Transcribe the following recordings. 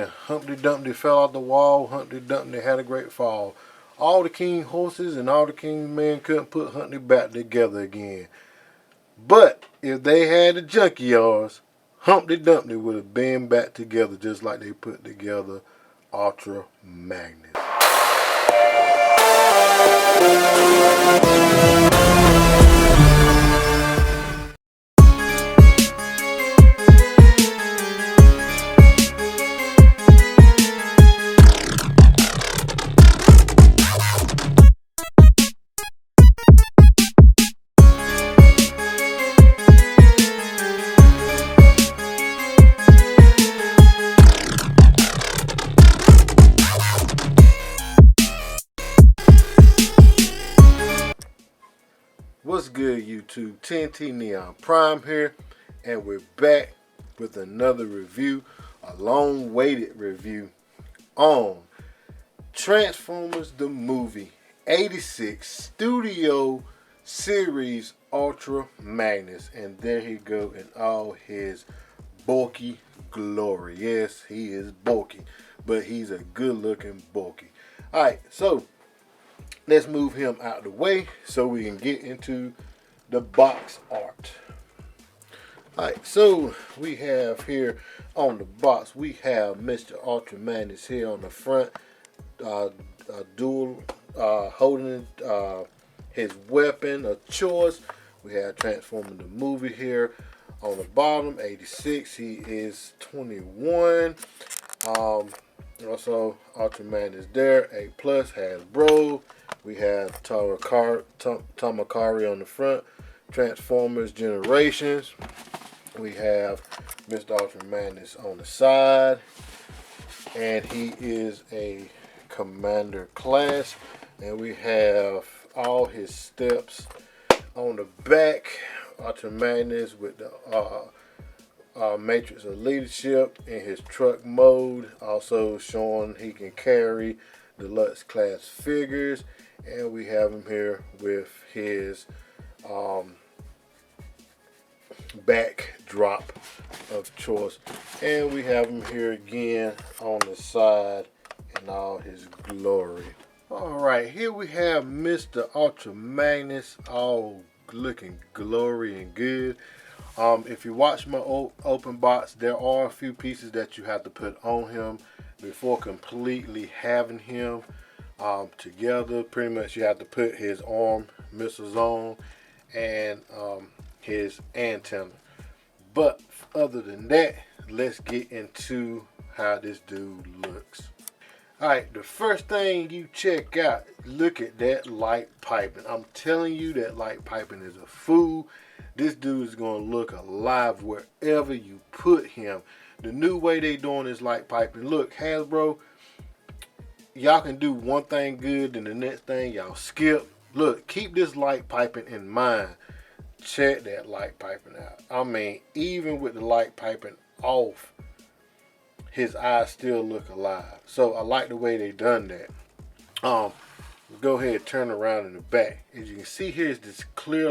Humpty Dumpty fell off the wall. Humpty Dumpty had a great fall. All the king horses and all the king men couldn't put Humpty back together again. But if they had the junkyards, Humpty Dumpty would have been back together just like they put together Ultra Magnus. What's good, YouTube? TNT Neon Prime here, and we're back with another review, a long-awaited review on Transformers the Movie 86 Studio Series Ultra Magnus. And there he go in all his bulky glory. Yes, he is bulky, but he's a good-looking bulky. Alright, so let's move him out of the way so we can get into the box art. Alright, so we have here on the box, we have Mr. Ultra Magnus here on the front, dual holding his weapon of choice. We have Transforming the Movie here on the bottom, 86. He is 21. Also, Ultra Magnus there, A+, Hasbro. We have Tamakari on the front, Transformers Generations. We have Mr. Ultra Magnus on the side, and he is a Commander class. And we have all his steps on the back. Ultra Magnus with the Matrix of Leadership in his truck mode, also showing he can carry deluxe class figures. And we have him here with his backdrop of choice. And we have him here again on the side in all his glory. Alright, here we have Mr. Ultra Magnus, all looking glory and good. If you watch my open box, there are a few pieces that you have to put on him before completely having him together. Pretty much you have to put his arm missiles on and his antenna. But other than that, let's get into how this dude looks. Alright, the first thing you check out, look at that light piping. I'm telling you, that light piping is a fool. This dude is going to look alive wherever you put him. The new way they doing this light piping. Look, Hasbro, y'all can do one thing good, and the next thing y'all skip. Look, keep this light piping in mind. Check that light piping out. I mean, even with the light piping off, his eyes still look alive. So I like the way they done that. Go ahead and turn around in the back. As you can see here is this clear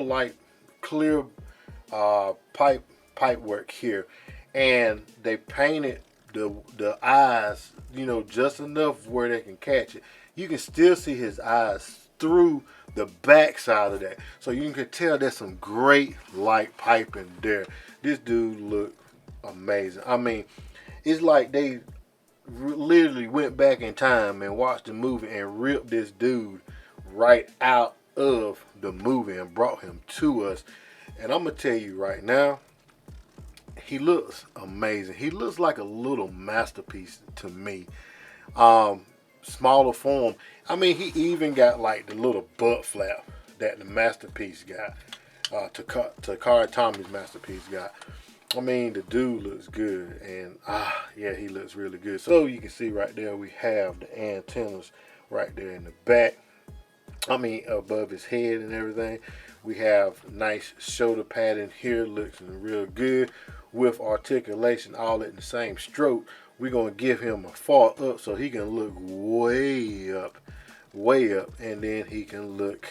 pipe work here, and they painted the eyes, you know, just enough where they can catch it. You can still see his eyes through the back side of that, so you can tell there's some great light piping there. This dude looked amazing. I mean, it's like they literally went back in time and watched the movie and ripped this dude right out of the movie and brought him to us. And I'm gonna tell you right now, he looks amazing. He looks like a little masterpiece to me. Smaller form. I mean, he even got like the little butt flap that the masterpiece got. Takara Tommy's masterpiece got. I mean, the dude looks good, and yeah, he looks really good. So you can see right there, we have the antennas right there in the back. I mean, above his head and everything. We have nice shoulder padding here, looks real good with articulation all in the same stroke. We're gonna give him a far up so he can look way up, and then he can look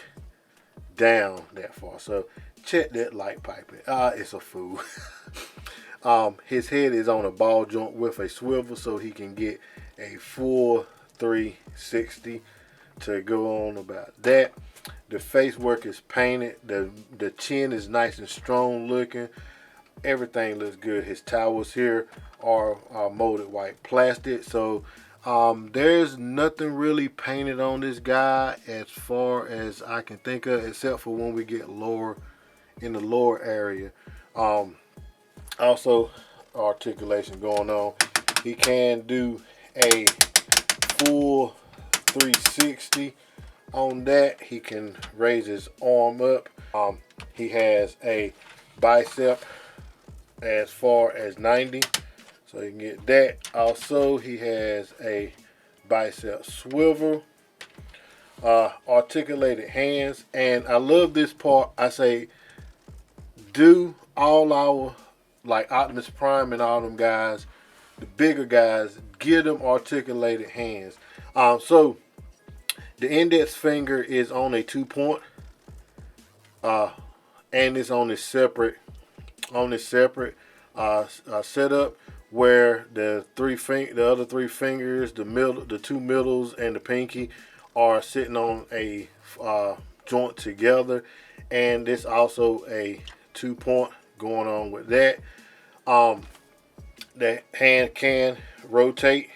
down that far. So check that light piping. It's a fool. His head is on a ball joint with a swivel, so he can get a full 360 to go on about that. The face work is painted. The chin is nice and strong looking. Everything looks good. His towels here are molded white plastic. So there's nothing really painted on this guy as far as I can think of, except for when we get lower in the lower area. Also articulation going on. He can do a full 360 on that. He can raise his arm up. He has a bicep as far as 90, so you can get that. Also, he has a bicep swivel, articulated hands, and I love this part. I say, do all our, like Optimus Prime and all them guys, the bigger guys, give them articulated hands. So the index finger is on a 2-point, and it's on this separate setup, where the other three fingers, the two middles, and the pinky are sitting on a joint together, and there's also a 2-point going on with that. The hand can rotate.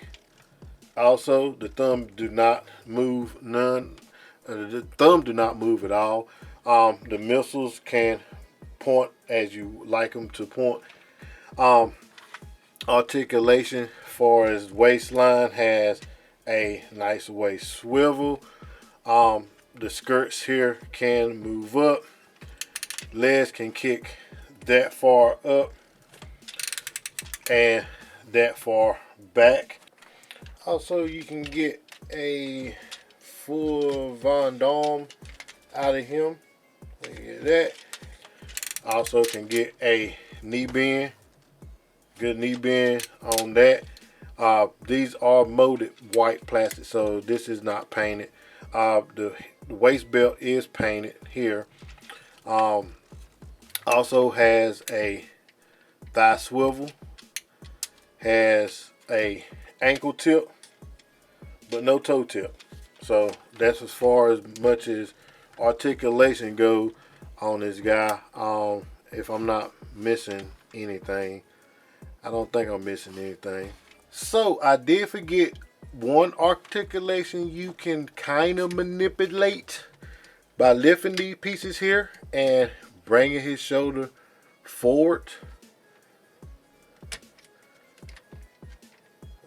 Also, the thumb do not move the thumb do not move at all. The missiles can point as you like them to point. Articulation for his waistline has a nice waist swivel. The skirts here can move up. Legs can kick that far up and that far back. Also, you can get a full Von Damme out of him. Look at that. Also can get a knee bend. Good knee bend on that. These are molded white plastic, so this is not painted. The waist belt is painted here. Also has a thigh swivel. Has a ankle tip, but no toe tip. So that's as far as much as articulation go on this guy. If I'm not missing anything, I don't think I'm missing anything. So I did forget one articulation you can kind of manipulate by lifting these pieces here and bringing his shoulder forward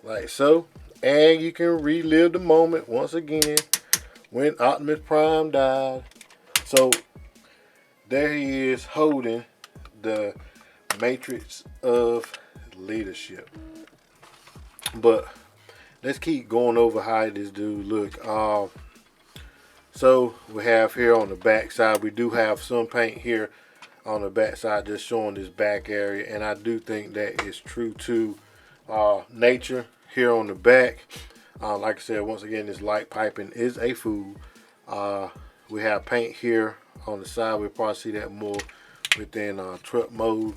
like so, and you can relive the moment once again when Optimus Prime died. So there he is holding the matrix of leadership. But let's keep going over how this dude look. So we have here on the back side, we do have some paint here on the back side just showing this back area, and I do think that is true to nature here on the back. Like I said, once again, this light piping is a fool. We have paint here on the side. We'll probably see that more within truck mode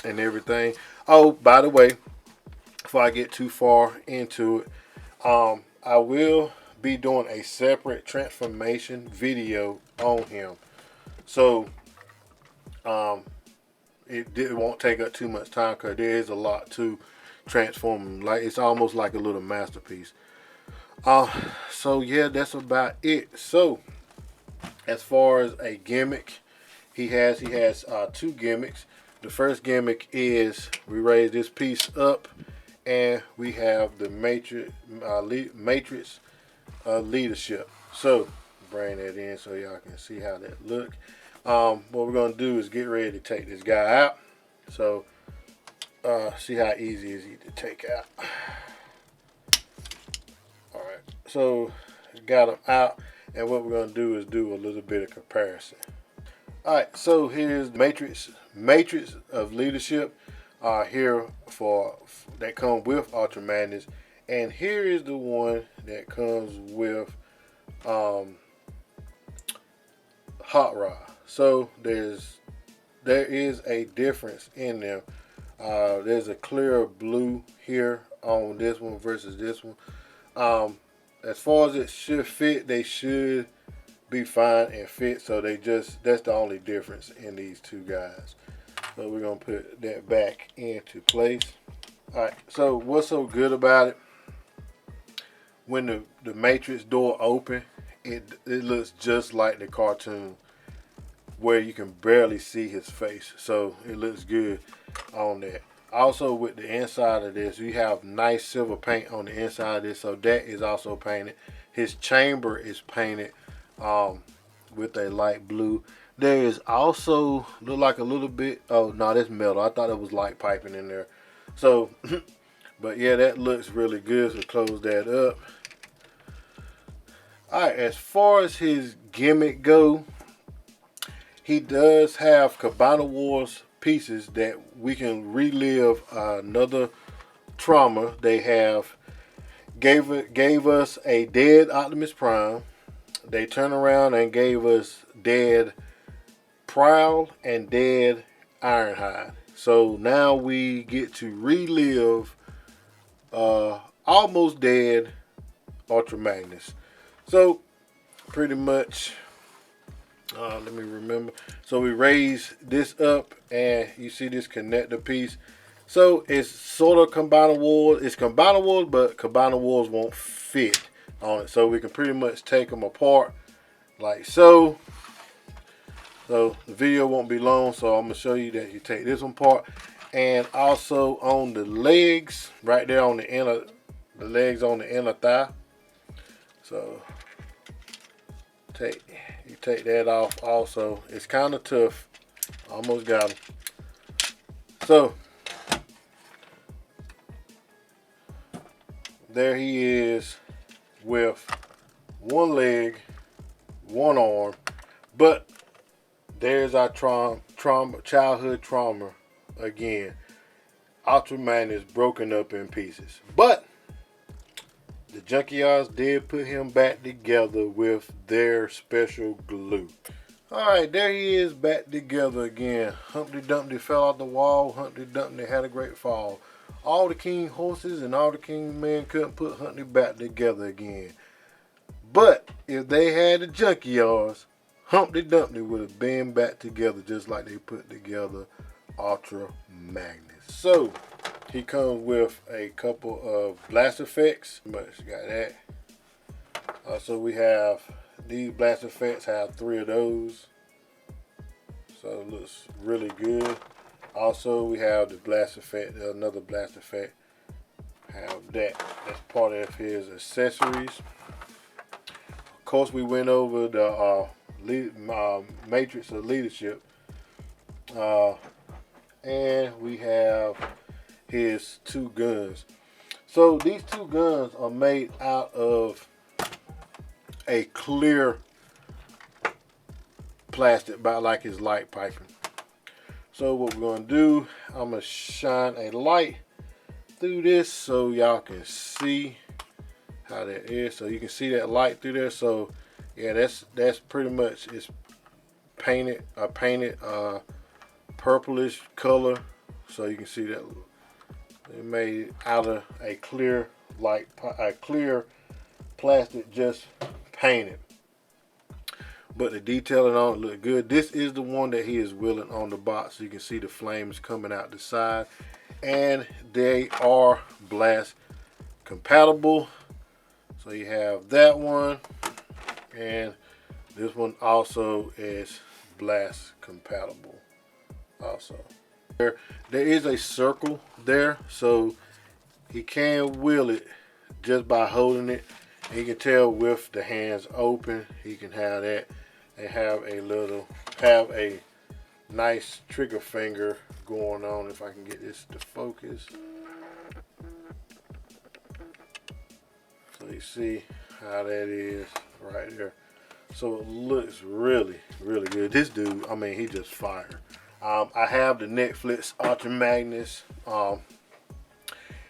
and everything. Oh, by the way, before I get too far into it, I will be doing a separate transformation video on him. So it won't take up too much time because there is a lot to transform him. Like, it's almost like a little masterpiece. So yeah, that's about it. So as far as a gimmick, he has two gimmicks. The first gimmick is we raise this piece up and we have the matrix leadership. So bring that in so y'all can see how that look. What we're gonna do is get ready to take this guy out. So see how easy is he to take out. All right, so got him out, and what we're gonna do is do a little bit of comparison. All right, so here's the matrix of leadership here for that come with Ultra Magnus, and here is the one that comes with Hot Rod. So there's there is a difference in them. There's a clear blue here on this one versus this one. As far as it should fit, they should be fine and fit. So that's the only difference in these two guys. So we're gonna put that back into place. All right. So what's so good about it? When the matrix door open, it looks just like the cartoon, where you can barely see his face. So it looks good on that. Also, with the inside of this, you have nice silver paint on the inside of this, so that is also painted. His chamber is painted with a light blue. There is also look like a little bit, oh no, that's metal. I thought it was light piping in there. So but yeah, that looks really good. So close that up. Alright, as far as his gimmick go, he does have Cabana Wars pieces that we can relive another trauma. They have gave us a dead Optimus Prime. They turned around and gave us dead Prowl and dead Ironhide. So now we get to relive almost dead Ultra Magnus. So pretty much, let me remember. So we raise this up and you see this connector piece. So it's sort of Cabana Wars. It's Cabana Wars, but Cabana Wars won't fit on it. So we can pretty much take them apart like so. So the video won't be long, so I'm going to show you that you take this one apart. And also on the legs, right there on the inner, the legs on the inner thigh. So you take that off also. It's kind of tough. Almost got him. So there he is with one leg, one arm, but there's our childhood trauma again. Ultra Magnus broken up in pieces, but the Junkyards did put him back together with their special glue. Alright, there he is back together again. Humpty Dumpty fell off the wall. Humpty Dumpty had a great fall. All the king horses and all the king men couldn't put Humpty back together again. But if they had the Junkyards, Humpty Dumpty would have been back together just like they put together Ultra Magnus. So he comes with a couple of blast effects. Much got that. Also, we have these blast effects. Have 3 of those, so it looks really good. Also, we have the blast effect. Another blast effect. Have that. That's part of his accessories. Of course, we went over the matrix of leadership, and we have his 2 guns. So these 2 guns are made out of a clear plastic, about like his light piping. So what we're going to do, I'm going to shine a light through this so y'all can see how that is. So you can see that light through there. So yeah, that's pretty much, it's painted purplish color. So you can see that they made out of a clear plastic, just painted. But the detailing on it look good. This is the one that he is wheeling on the box. So you can see the flames coming out the side, and they are blast compatible. So you have that one, and this one also is blast compatible also. There is a circle there, so he can wheel it just by holding it. And you can tell with the hands open, he can have that and have a nice trigger finger going on. If I can get this to focus. So you see how that is right there. So it looks really, really good. This dude, I mean, he just fire. I have the Netflix Ultra Magnus.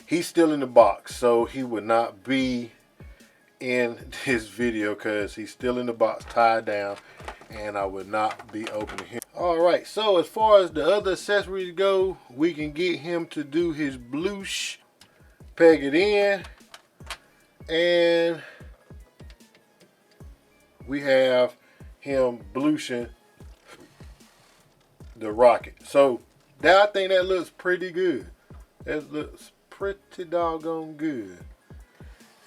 He's still in the box, so he would not be in this video because he's still in the box tied down, and I would not be opening him. Alright, so as far as the other accessories go, we can get him to do his bloosh, peg it in, and we have him blooshing the rocket. So I think that looks pretty good. That looks pretty doggone good.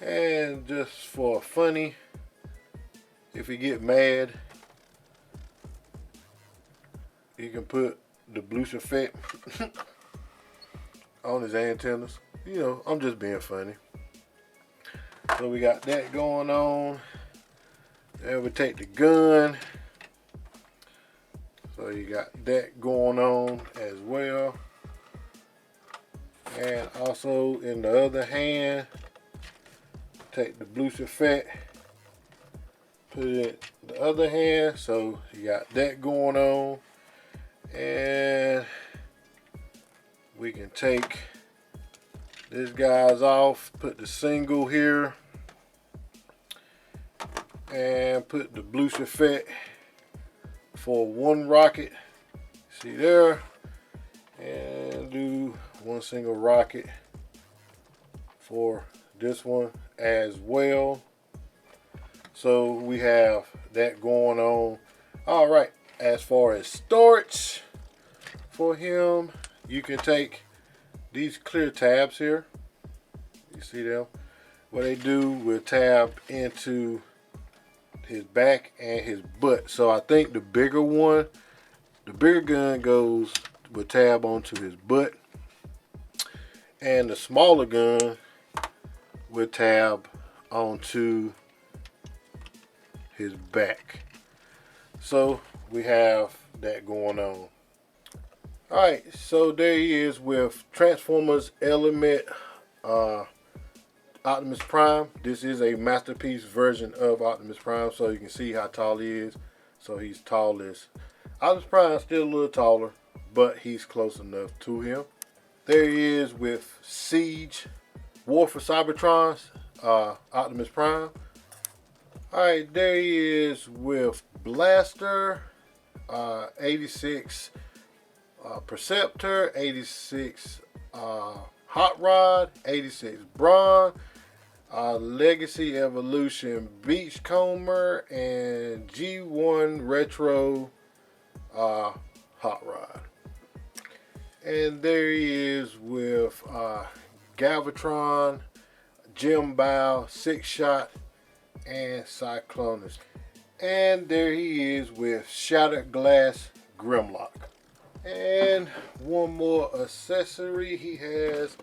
And just for funny, if you get mad, you can put the bloosh effect on his antennas. You know, I'm just being funny. So we got that going on. And we take the gun. So you got that going on as well. And also in the other hand, take the bloosh effect, put it in the other hand. So you got that going on. And we can take this guy's off, put the single here, and put the bloosh effect for one rocket. See there? And do one single rocket for this one as well. So we have that going on. All right. As far as storage for him, you can take these clear tabs here. You see them? What they do will tab into his back and his butt. So I think the bigger one, the bigger gun goes with tab onto his butt, and the smaller gun will tab onto his back. So we have that going on. Alright, so there he is with Transformers Element Optimus Prime. This is a masterpiece version of Optimus Prime, so you can see how tall he is. So he's tall as Optimus Prime, still a little taller, but he's close enough to him. There he is with Siege War for Cybertrons Optimus Prime. Alright, there he is with Blaster 86 Perceptor, 86 Hot Rod, 86 Brawn, Legacy Evolution Beachcomber, and G1 Retro Hot Rod. And there he is with Galvatron, Jim Bow, Six Shot, and Cyclonus. And there he is with Shattered Glass Grimlock. And one more accessory, he has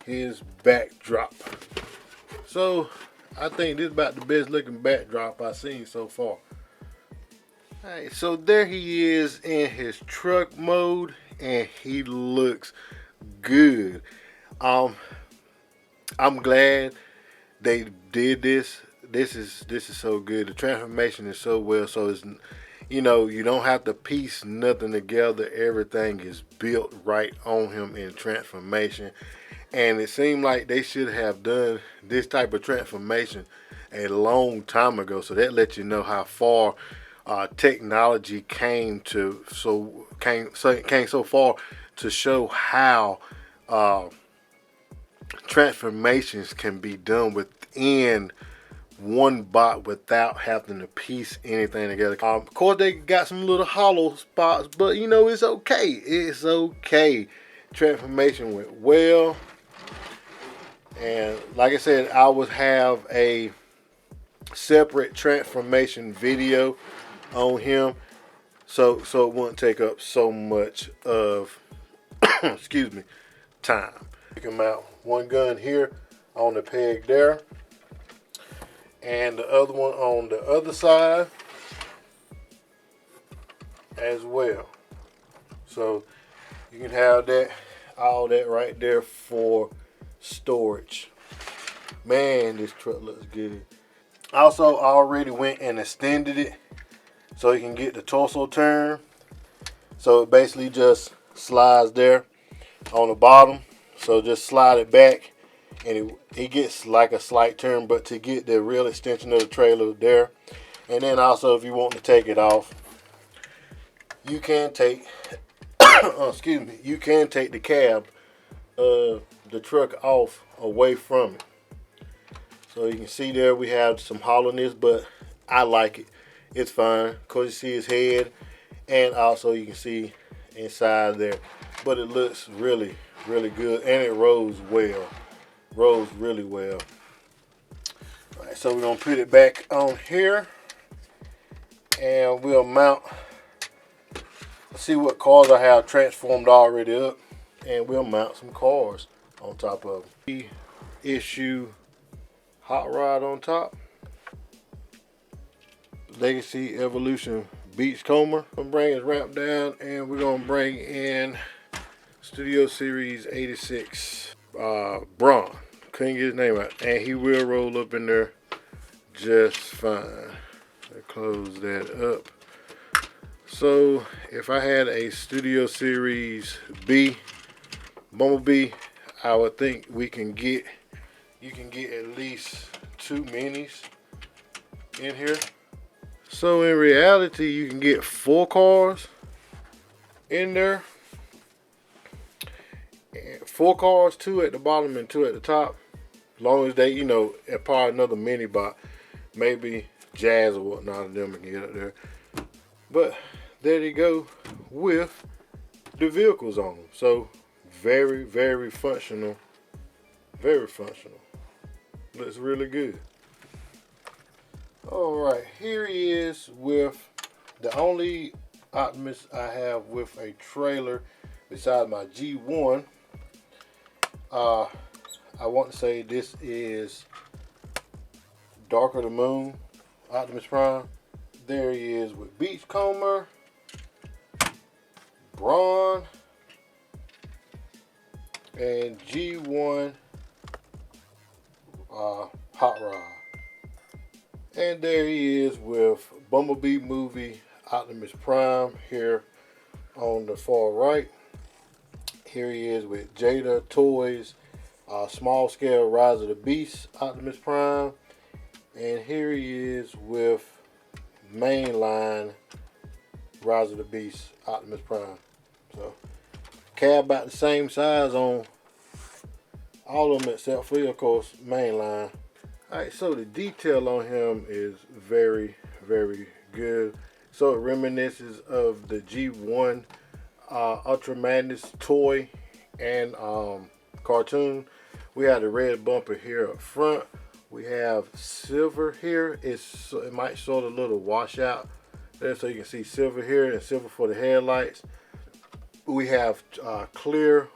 his backdrop. So I think this is about the best looking backdrop I've seen so far. Alright, so there he is in his truck mode, and he looks good. I'm glad they did this. This is so good. The transformation is so well. So it's, you know, you don't have to piece nothing together. Everything is built right on him in transformation. And it seemed like they should have done this type of transformation a long time ago. So that lets you know how far technology came so far to show how transformations can be done within one bot without having to piece anything together. Of course, they got some little hollow spots, but you know, it's okay. It's okay. Transformation went well. And like I said, I would have a separate transformation video on him, so it wouldn't take up so much of excuse me, time. Take him out. One gun here on the peg there, and the other one on the other side as well. So you can have that, all that right there for storage. Man, this truck looks good. Also, I already went and extended it so you can get the torso turn. So it basically just slides there on the bottom. So just slide it back, and it gets like a slight turn, but to get the real extension of the trailer there. And then also, if you want to take it off, you can take excuse me, you can take the cab of the truck off away from it. So you can see there we have some hollowness, but I like it. It's fine because you see his head, and also you can see inside there. But it looks really, really good, and it rolls well. Rolls really well. All right, so we're gonna put it back on here, and we'll mount. See what cars I have transformed already up, and we'll mount some cars on top of it. Issue hot rod on top. Legacy Evolution Beachcomber. I'm gonna bring his ramp down, and we're gonna bring in Studio Series 86 Braun. Couldn't get his name out, and he will roll up in there just fine. Let's close that up. So if I had a Studio Series B Bumblebee, I would think you can get at least 2 minis in here. So in reality, you can get 4 cars in there. And 4 cars, 2 at the bottom and 2 at the top. As long as they, you know, and probably another mini bot, maybe Jazz or whatnot of them can get up there. But there you go with the vehicles on them. So very, very functional. Very functional. Looks really good. Alright, here he is with the only Optimus I have with a trailer besides my G1. I want to say this is Dark of the Moon Optimus Prime. There he is with Beachcomber, Braun, and G1 Hot Rod. And there he is with Bumblebee Movie Optimus Prime here on the far right. Here he is with Jada Toys Small Scale Rise of the Beast Optimus Prime. And here he is with Mainline Rise of the Beast Optimus Prime. So cab about the same size on all of them except for, of course, Mainline. Alright, so the detail on him is very, very good. So it reminisces of the G1 Ultra Magnus toy and cartoon. We have the red bumper here up front. We have silver here. It might show a little washout there, so you can see silver here and silver for the headlights. We have a clear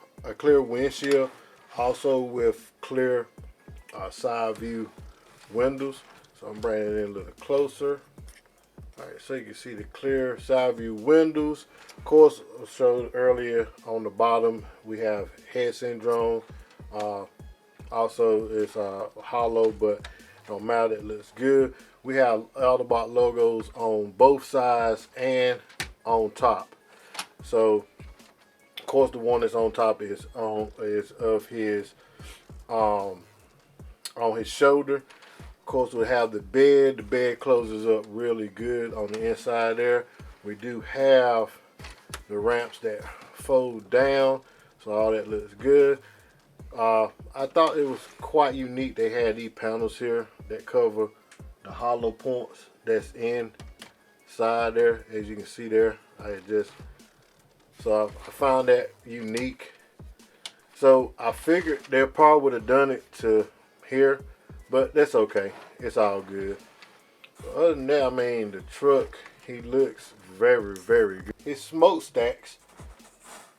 windshield, also with clear side view windows. So I'm bringing it in a little closer. Alright, so you can see the clear side view windows. Of course, I showed earlier on the bottom we have head syndrome. Also it's hollow, but no matter, it looks good. We have Autobot logos on both sides and on top. So of course the one that's on top is of his on his shoulder. Of course we have the bed. The bed closes up really good on the inside there. We do have the ramps that fold down, so all that looks good. I thought it was quite unique. They had these panels here that cover the hollow points that's inside there, as you can see there. So I found that unique. So I figured they probably would have done it to here, but that's okay. It's all good. Other than that, I mean, the truck, he looks very, very good. His smokestacks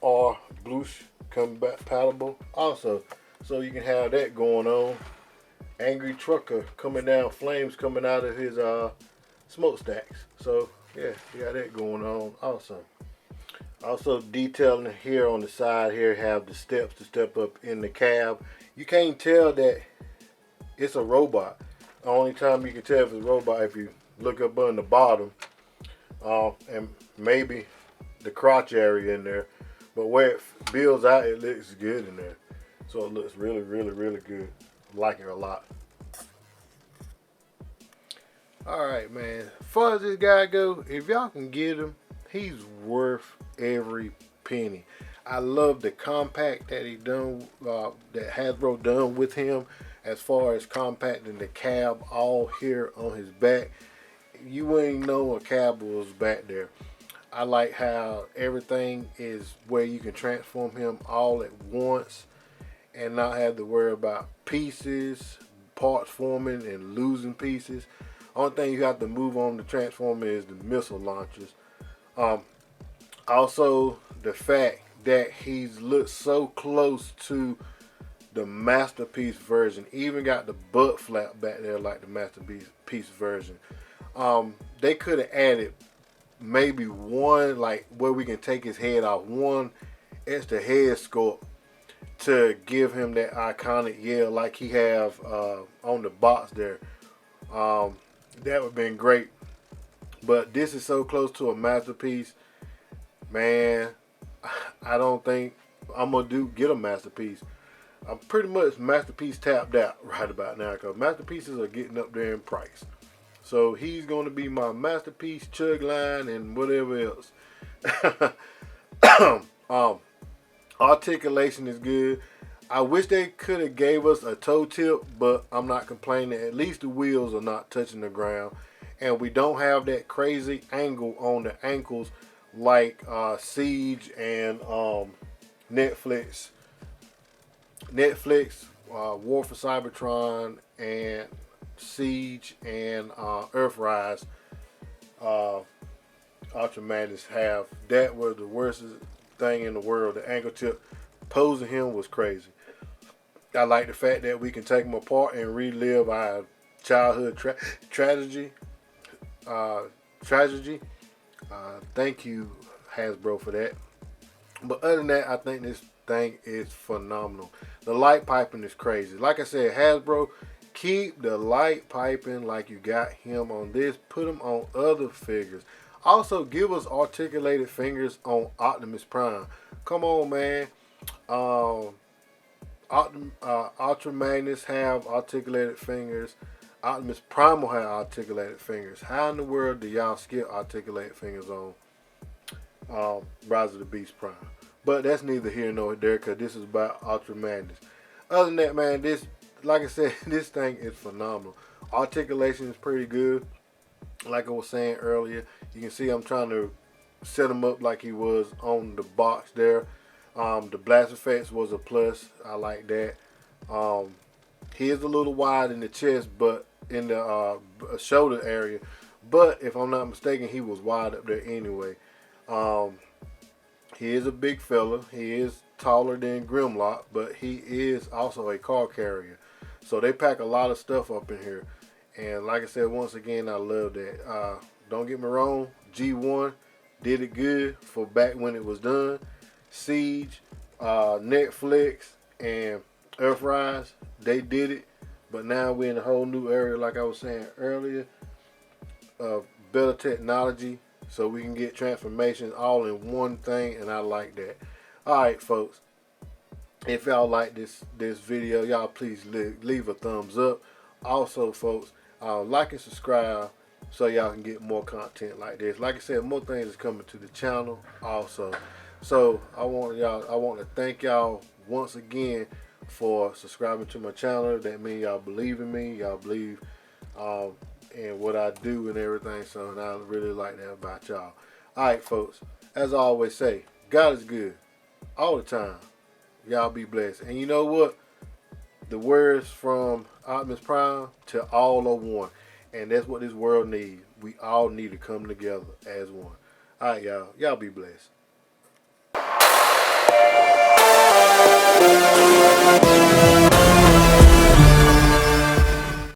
are bluish compatible also, so you can have that going on. Angry trucker coming down, flames coming out of his smokestacks. So yeah, you got that going on also. Also detailing here on the side here, have the steps to step up in the cab. You can't tell that it's a robot. The only time you can tell if it's a robot if you look up on the bottom and maybe the crotch area in there. But where it builds out, it looks good in there. So it looks really, really, really good. I like it a lot. Alright, man. As far as this guy go, if y'all can get him, he's worth every penny. I love the compact that he done, that Hasbro done with him, as far as compacting the cab all here on his back. You wouldn't know a cab was back there. I like how everything is where you can transform him all at once and not have to worry about pieces, parts forming and losing pieces. Only thing you have to move on to transform is the missile launchers. Also, the fact that he's looked so close to the masterpiece version, even got the butt flap back there like the masterpiece version. They could have added maybe one, like where we can take his head off, one extra head sculpt to give him that iconic yell like he have on the box there. That would have been great. But this is so close to a masterpiece, man. I don't think I'm gonna get a masterpiece. I'm pretty much masterpiece tapped out right about now, because masterpieces are getting up there in price. So he's going to be my masterpiece, chug line, and whatever else. Articulation is good. I wish they could have gave us a toe tip, but I'm not complaining. At least the wheels are not touching the ground, and we don't have that crazy angle on the ankles like Siege and Netflix, War for Cybertron, and Siege and Earthrise, Ultra Magnus have. That was the worst thing in the world. The ankle tip posing him was crazy. I like the fact that we can take them apart and relive our childhood tragedy. Thank you, Hasbro, for that. But other than that, I think this thing is phenomenal. The light piping is crazy. Like I said, Hasbro, keep the light piping like you got him on this. Put him on other figures. Also, give us articulated fingers on Optimus Prime. Come on, man. Ultra Magnus have articulated fingers. Optimus Prime will have articulated fingers. How in the world do y'all skip articulated fingers on Rise of the Beast Prime? But that's neither here nor there, because this is about Ultra Magnus. Other than that, man, this, like I said, this thing is phenomenal. Articulation is pretty good. Like I was saying earlier, you can see I'm trying to set him up like he was on the box there. The blast effects was a plus. I like that. He is a little wide in the chest, but in the shoulder area. But if I'm not mistaken, he was wide up there anyway. He is a big fella. He is taller than Grimlock, but he is also a car carrier. So they pack a lot of stuff up in here. And like I said, once again, I love that. Don't get me wrong, G1 did it good for back when it was done. Siege, Netflix, and Earthrise, they did it. But now we're in a whole new area, like I was saying earlier, of better technology, so we can get transformations all in one thing, and I like that. Alright, folks, if y'all like this video, y'all please leave a thumbs up. Also, folks, like and subscribe so y'all can get more content like this. Like I said, more things is coming to the channel also. So I want to thank y'all once again for subscribing to my channel. That means y'all believe in me, y'all believe in what I do and everything. So, and I really like that about y'all. Alright, folks, as I always say, God is good all the time. Y'all be blessed. And you know what? The words from Optimus Prime, to all are one. And that's what this world needs. We all need to come together as one. Alright, y'all. Y'all be blessed.